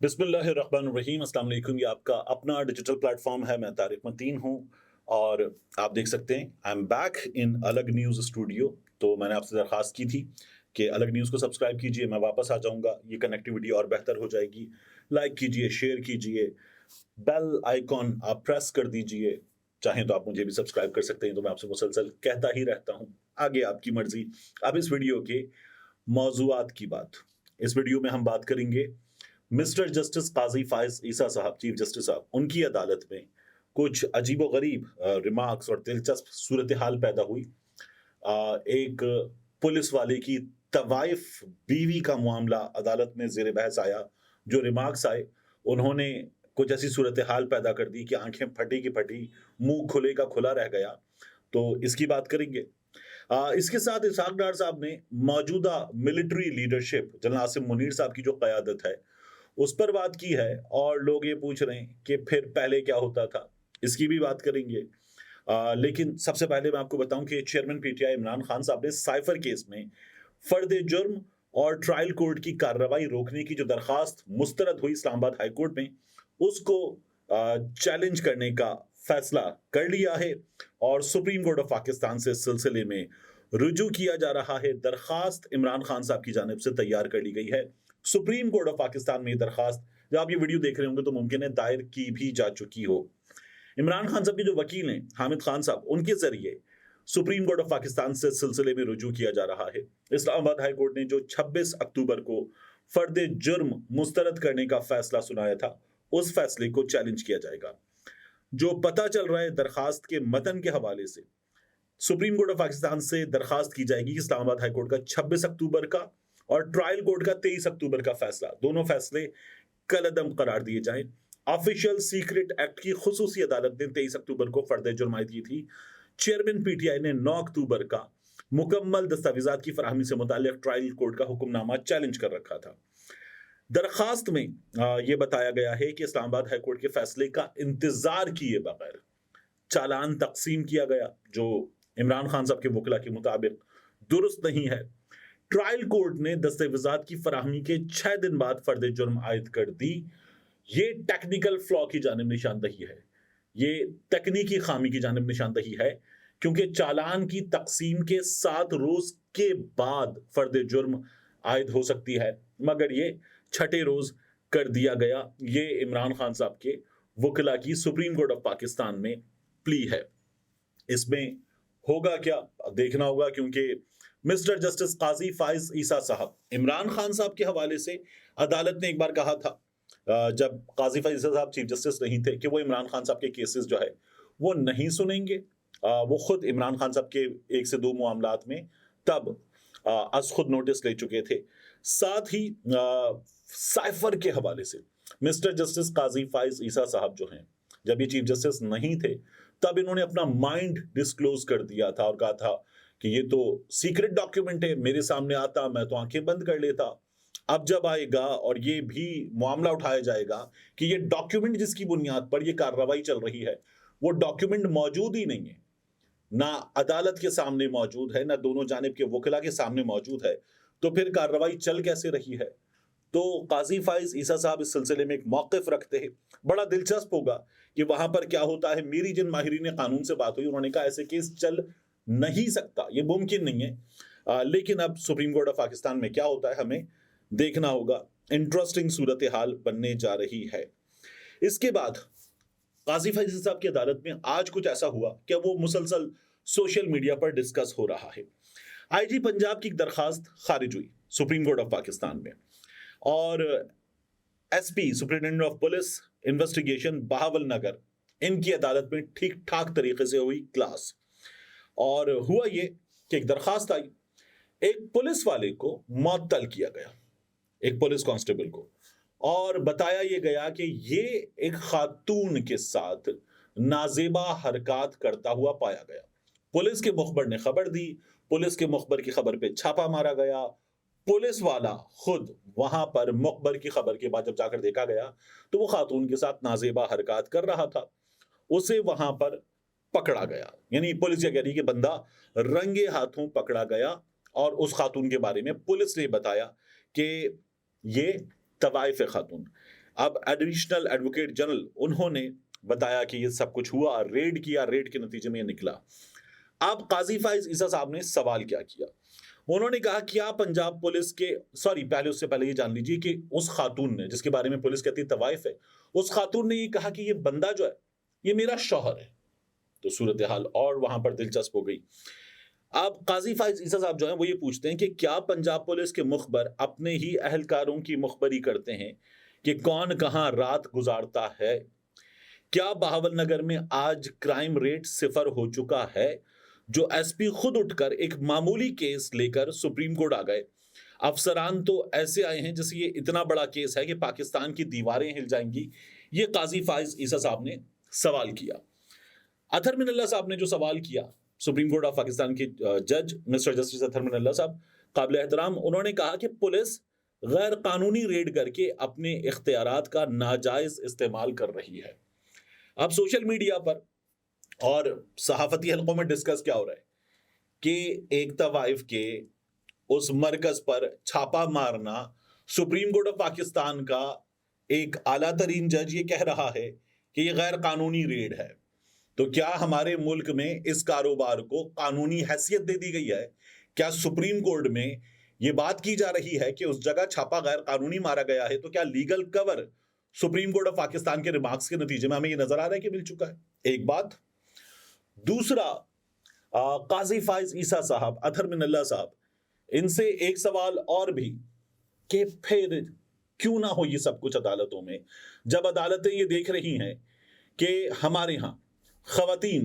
بسم اللہ الرحمن الرحیم، السلام علیکم۔ یہ آپ کا اپنا ڈیجیٹل پلیٹ فارم ہے، میں طارق متین ہوں اور آپ دیکھ سکتے ہیں آئی ایم بیک ان الگ نیوز اسٹوڈیو۔ تو میں نے آپ سے درخواست کی تھی کہ الگ نیوز کو سبسکرائب کیجئے، میں واپس آ جاؤں گا، یہ کنیکٹیوٹی اور بہتر ہو جائے گی۔ لائک کیجئے، شیئر کیجئے، بیل آئیکن آپ پریس کر دیجئے، چاہیں تو آپ مجھے بھی سبسکرائب کر سکتے ہیں، تو میں آپ سے مسلسل کہتا ہی رہتا ہوں، آگے آپ کی مرضی۔ اب اس ویڈیو کے موضوعات کی بات، اس ویڈیو میں ہم بات کریں گے مسٹر جسٹس قاضی فائز عیسیٰ صاحب، چیف جسٹس صاحب، ان کی عدالت میں کچھ عجیب و غریب ریمارکس اور دلچسپ صورتحال پیدا ہوئی۔ ایک پولیس والے کی طوائف بیوی کا معاملہ عدالت میں زیر بحث آیا۔ جو ریمارکس آئے انہوں نے کچھ ایسی صورتحال پیدا کر دی کہ آنکھیں پھٹی کی پھٹی، منہ کھلے کا کھلا رہ گیا۔ تو اس کی بات کریں گے۔ اس کے ساتھ اسحاق ڈار صاحب نے موجودہ military leadership general Asim Munir صاحب کی جو قیادت ہے اس پر بات کی ہے، اور لوگ یہ پوچھ رہے ہیں کہ پھر پہلے کیا ہوتا تھا، اس کی بھی بات کریں گے۔ لیکن سب سے پہلے میں آپ کو بتاؤں کہ chairman P T I Imran Khan صاحب نے سائفر کیس میں فرد جرم اور ٹرائل کورٹ کی کارروائی روکنے کی جو درخواست مسترد ہوئی اسلام آباد ہائی کورٹ میں، اس کو چیلنج کرنے کا فیصلہ کر لیا ہے، اور سپریم کورٹ آف پاکستان سے اس سلسلے میں رجوع کیا جا رہا ہے۔ درخواست عمران خان صاحب کی جانب سے تیار کر لی گئی ہے۔ سپریم کورٹ آف پاکستان میں یہ درخواست، جب آپ یہ ویڈیو دیکھ رہے ہوں گے تو ممکن ہے دائر کی بھی جا چکی ہو۔ عمران خان صاحب کے جو وکیل ہیں حامد خان صاحب، ان کے ذریعے سپریم کورٹ آف پاکستان سے سلسلے میں رجوع کیا جا رہا ہے۔ اسلام آباد ہائی کورٹ نے جو 26 اکتوبر کو فرد جرم مسترد کرنے کا فیصلہ سنایا تھا، اس فیصلے کو چیلنج کیا جائے گا۔ جو پتہ چل رہا ہے درخواست کے متن کے حوالے سے، سپریم کورٹ آف پاکستان سے درخواست کی جائے گی کہ اسلام آباد ہائی کورٹ کا 26 اکتوبر کا اور ٹرائل کورٹ کا 23 اکتوبر کا فیصلہ، دونوں فیصلے کالعدم قرار دیے جائیں۔ آفیشل سیکرٹ ایکٹ کی خصوصی عدالت نے 23 اکتوبر کو فرد جرم عائد کی تھی۔ چیئرمین پی ٹی آئی نے 9 اکتوبر کا مکمل دستاویزات کی فراہمی سے متعلق ٹرائل کورٹ کا حکم نامہ چیلنج کر رکھا تھا۔ درخواست میں یہ بتایا گیا ہے کہ اسلام آباد ہائی کورٹ کے فیصلے کا انتظار کیے بغیر چالان تقسیم کیا گیا، جو عمران خان صاحب کے وکلا کے مطابق درست نہیں ہے۔ ٹرائل کورٹ نے دستاویزات کی فراہمی کے 6 دن بعد فرد جرم عائد کر دی۔ یہ ٹیکنیکل فلا کی جانب نشاندہی ہے، یہ تکنیکی خامی کی جانب نشاندہی ہے، کیونکہ چالان کی تقسیم کے 7 روز کے بعد فرد جرم عائد ہو سکتی ہے، مگر یہ 6 روز کر دیا گیا۔ یہ عمران خان صاحب کے وکلا کی سپریم کورٹ آف پاکستان میں پلی ہے۔ اس میں ہوگا کیا دیکھنا ہوگا، کیونکہ مسٹر جسٹس قاضی فائز عیسیٰ صاحب، عمران خان صاحب کے حوالے سے عدالت نے ایک بار کہا تھا جب قاضی فائز عیسیٰ صاحب چیف جسٹس نہیں تھے کہ وہ عمران خان صاحب کے کیسز جو ہے وہ نہیں سنیں گے۔ وہ خود عمران خان صاحب کے 1 سے 2 معاملات میں تب از خود نوٹس لے چکے تھے۔ ساتھ ہی سائفر کے حوالے سے مسٹر جسٹس قاضی فائز عیسیٰ صاحب جو ہیں، جب یہ چیف جسٹس نہیں تھے تب انہوں نے اپنا مائنڈ ڈسکلوز کر دیا تھا اور کہا تھا کہ یہ تو سیکرٹ ڈاکیومنٹ ہے، میرے سامنے آتا میں تو آنکھیں بند کر لیتا۔ اب جب آئے گا اور یہ بھی معاملہ اٹھایا جائے گا کہ یہ ڈاکیومنٹ جس کی بنیاد پر یہ کارروائی چل رہی ہے وہ ڈاکیومنٹ موجود ہی نہیں ہے، نہ عدالت کے سامنے موجود ہے، نہ دونوں جانب کے وکلا کے سامنے موجود ہے، تو پھر کارروائی چل کیسے رہی ہے؟ تو قاضی فائز عیسیٰ صاحب اس سلسلے میں ایک موقف رکھتے ہیں۔ بڑا دلچسپ ہوگا کہ وہاں پر کیا ہوتا ہے۔ میری جن ماہرین قانون سے بات ہوئی، انہوں نے کہا ایسے کیس چل نہیں سکتا، یہ ممکن نہیں ہے۔ لیکن اب سپریم کورٹ آف پاکستان میں کیا ہوتا ہے ہمیں دیکھنا ہوگا۔ انٹرسٹنگ صورتحال بننے جا رہی ہے۔ اس کے بعد قاضی فائز صاحب کی عدالت میں آج کچھ ایسا ہوا کہ وہ مسلسل سوشل میڈیا پر ڈسکس ہو رہا ہے۔ آئی جی پنجاب کی ایک درخواست خارج ہوئی سپریم کورٹ آف پاکستان میں، اور S P superintendent of police investigation Bahawalnagar, ان کی عدالت میں ٹھیک ٹھاک طریقے سے ہوئی کلاس۔ اور ہوا یہ کہ ایک درخواست آئی، ایک پولیس والے کو معطل کیا گیا، ایک پولیس کانسٹیبل کو، اور بتایا یہ گیا کہ یہ ایک خاتون کے ساتھ نازیبا حرکات کرتا ہوا پایا گیا۔ پولیس کے مخبر نے خبر دی، پولیس کے مخبر کی خبر پہ چھاپا مارا گیا۔ پولیس والا خود وہاں پر مخبر کی خبر کے بعد جب جا کر دیکھا گیا تو وہ خاتون کے ساتھ نازیبا حرکات کر رہا تھا، اسے وہاں پر پکڑا گیا۔ یعنی پولیس یہ کہہ رہی کہ بندہ رنگے ہاتھوں پکڑا گیا، اور اس خاتون کے بارے میں پولیس نے بتایا کہ یہ طوائف خاتون۔ اب ایڈیشنل ایڈوکیٹ جنرل انہوں نے بتایا کہ یہ سب کچھ ہوا، ریڈ کیا، ریڈ کے نتیجے میں یہ نکلا۔ اب قاضی فائز عیسیٰ صاحب نے سوال کیا کیا، انہوں نے کہا کیا پنجاب پولیس کے پہلے اس سے پہلے یہ جان لیجیے کہ اس خاتون نے، جس کے بارے میں پولیس کہتی طوائف ہے، اس خاتون نے یہ کہا کہ یہ بندہ جو ہے یہ میرا شوہر ہے۔ تو صورتحال اور وہاں پر دلچسپ ہو گئی۔ اب قاضی فائز عیسیٰ صاحب جو ہیں وہ یہ پوچھتے ہیں کہ کیا پنجاب پولیس کے مخبر اپنے ہی اہلکاروں کی مخبری کرتے ہیں کہ کون کہاں رات گزارتا ہے؟ کیا بہاول نگر میں آج کرائم ریٹ 0 ہو چکا ہے؟ جو ایس پی خود اٹھ کر ایک معمولی کیس لے کر سپریم کورٹ آ گئے۔ افسران تو ایسے آئے ہیں جیسے یہ اتنا بڑا کیس ہے کہ پاکستان کی دیواریں ہل جائیں گی۔ یہ قاضی فائز عیسیٰ صاحب نے سوال کیا۔ اطہر من اللہ صاحب نے جو سوال کیا، سپریم کورٹ آف پاکستان کے جج مسٹر جسٹس اطہر من اللہ صاحب قابل احترام، انہوں نے کہا کہ پولیس غیر قانونی ریڈ کر کے اپنے اختیارات کا ناجائز استعمال کر رہی ہے۔ اب سوشل میڈیا پر اور صحافتی حلقوں میں ڈسکس کیا ہو رہا ہے کہ ایک طوائف کے اس مرکز پر چھاپا مارنا، سپریم کورٹ آف پاکستان کا ایک اعلیٰ ترین جج یہ کہہ رہا ہے کہ یہ غیر قانونی ریڈ ہے۔ تو کیا ہمارے ملک میں اس کاروبار کو قانونی حیثیت دے دی گئی ہے؟ کیا سپریم کورٹ میں یہ بات کی جا رہی ہے کہ اس جگہ چھاپا غیر قانونی مارا گیا ہے؟ تو کیا legal cover Supreme Court of Pakistan کے ریمارکس کے نتیجے میں ہمیں یہ نظر آ رہا ہے کہ مل چکا ہے؟ ایک بات۔ دوسرا، قاضی فائز عیسیٰ صاحب، اطہر من اللہ صاحب، ان سے ایک سوال اور بھی کہ پھر کیوں نہ ہو یہ سب کچھ عدالتوں میں، جب عدالتیں یہ دیکھ رہی ہیں کہ ہمارے ہاں خواتین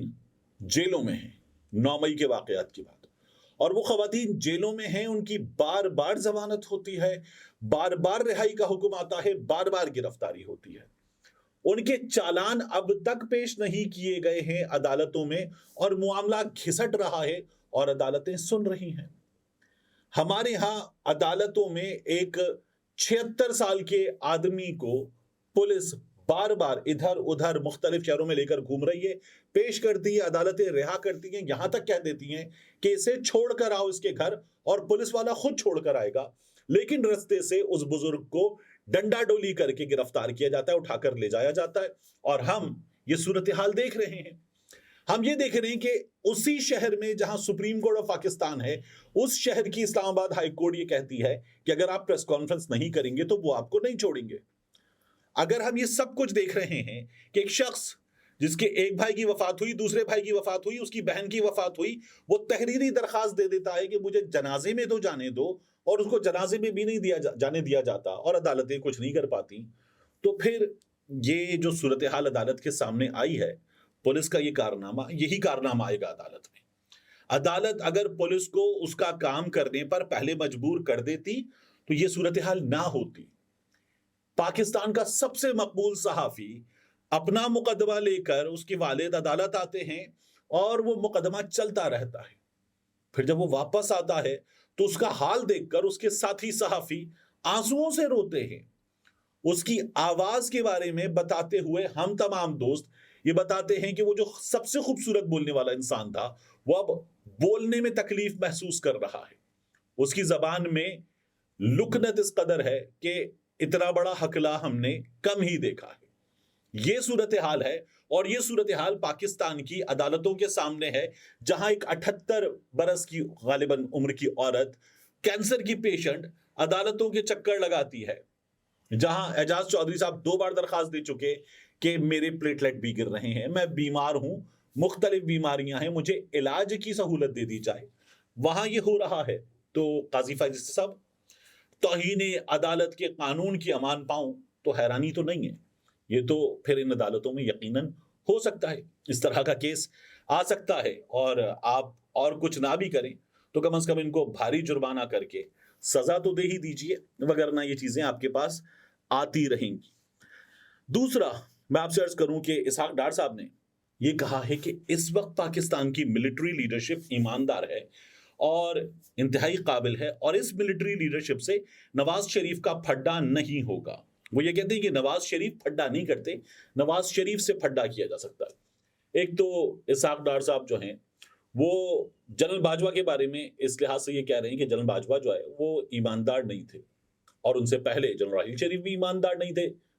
جیلوں میں ہیں، 9 مئی کے واقعات کی بات، اور وہ خواتین جیلوں میں ہیں، ان کی بار بار ضمانت ہوتی ہے، بار بار رہائی کا حکم آتا ہے، بار بار گرفتاری ہوتی ہے، ان کے چالان اب تک پیش نہیں کیے گئے ہیں عدالتوں میں، اور معاملہ گھسٹ رہا ہے اور عدالتیں سن رہی ہیں۔ ہمارے ہاں عدالتوں میں ایک 76 سال کے آدمی کو پولیس بار بار ادھر ادھر مختلف شہروں میں لے کر گھوم رہی ہے، پیش کرتی ہے، عدالتیں رہا کرتی ہیں، یہاں تک کہہ دیتی ہیں کہ اسے چھوڑ کر آؤ اس کے گھر، اور پولیس والا خود چھوڑ کر آئے گا، لیکن رستے سے اس بزرگ کو ڈنڈا ڈولی کر کے گرفتار کیا جاتا ہے، اٹھا کر لے جایا جاتا ہے، اور ہم یہ صورتحال دیکھ رہے ہیں۔ ہم یہ دیکھ رہے ہیں کہ اسی شہر میں جہاں سپریم کورٹ آف پاکستان ہے، اس شہر کی اسلام آباد ہائی کورٹ یہ کہتی ہے کہ اگر آپ پریس کانفرنس نہیں کریں گے تو وہ آپ کو نہیں چھوڑیں گے۔ اگر ہم یہ سب کچھ دیکھ رہے ہیں کہ ایک شخص جس کے ایک بھائی کی وفات ہوئی، دوسرے بھائی کی وفات ہوئی، اس کی بہن کی وفات ہوئی، وہ تحریری درخواست دے دیتا ہے کہ مجھے جنازے میں تو جانے دو، اور اس کو جنازے میں بھی نہیں جانے دیا جاتا، اور عدالتیں کچھ نہیں کر پاتی، تو پھر یہ جو صورتحال عدالت کے سامنے آئی ہے، پولیس کا یہ کارنامہ، یہی کارنامہ آئے گا عدالت میں۔ عدالت اگر پولیس کو اس کا کام کرنے پر پہلے مجبور کر دیتی تو یہ صورتحال نہ ہوتی۔ پاکستان کا سب سے مقبول صحافی اپنا مقدمہ لے کر اس کے والد عدالت آتے ہیں، اور وہ مقدمہ چلتا رہتا ہے، پھر جب وہ واپس آتا ہے تو اس کا حال دیکھ کر اس کے ساتھی صحافی آنسوؤں سے روتے ہیں۔ اس کی آواز کے بارے میں بتاتے ہوئے ہم تمام دوست یہ بتاتے ہیں کہ وہ جو سب سے خوبصورت بولنے والا انسان تھا، وہ اب بولنے میں تکلیف محسوس کر رہا ہے، اس کی زبان میں لکنت اس قدر ہے کہ اتنا بڑا حقلا ہم نے کم ہی دیکھا ہے۔ یہ صورتحال ہے، اور یہ صورتحال پاکستان کی عدالتوں کے سامنے ہے، جہاں ایک 78 برس کی غالباً عمر کی عورت، کینسر کی پیشنٹ، عدالتوں کے چکر لگاتی ہے، جہاں اعجاز چودھری صاحب 2 بار درخواست دے چکے کہ میرے پلیٹلیٹ بھی گر رہے ہیں، میں بیمار ہوں، مختلف بیماریاں ہیں، مجھے علاج کی سہولت دے دی جائے، وہاں یہ ہو رہا ہے۔ تو قاضی فائز صاحب، توہین عدالت کے قانون کی امان پاؤں تو حیرانی تو نہیں ہے، یہ تو پھر ان عدالتوں میں یقیناً ہو سکتا ہے، اس طرح کا کیس آ سکتا ہے، اور آپ اور کچھ نہ بھی کریں تو کم از کم ان کو بھاری جرمانہ کر کے سزا تو دے ہی دیجئے، وگرنہ یہ چیزیں آپ کے پاس آتی رہیں گی۔ دوسرا، میں آپ سے عرض کروں کہ اسحاق ڈار صاحب نے یہ کہا ہے کہ اس وقت پاکستان کی ملٹری لیڈرشپ ایماندار ہے اور انتہائی قابل ہے، اور اس ملٹری لیڈرشپ سے نواز شریف کا پھڈا نہیں ہوگا۔ وہ یہ کہتے ہیں کہ نواز شریف پھڈا نہیں کرتے، نواز شریف سے پھڈا کیا جا سکتا ہے۔ ایک تو اسحاق ڈار صاحب جو ہیں وہ جنرل باجوہ کے بارے میں اس لحاظ سے یہ کہہ رہے ہیں کہ جنرل باجوہ جو ہے وہ ایماندار نہیں تھے، اور ان سے پہلے جنرل راحیل شریف بھی ایماندار نہیں تھے،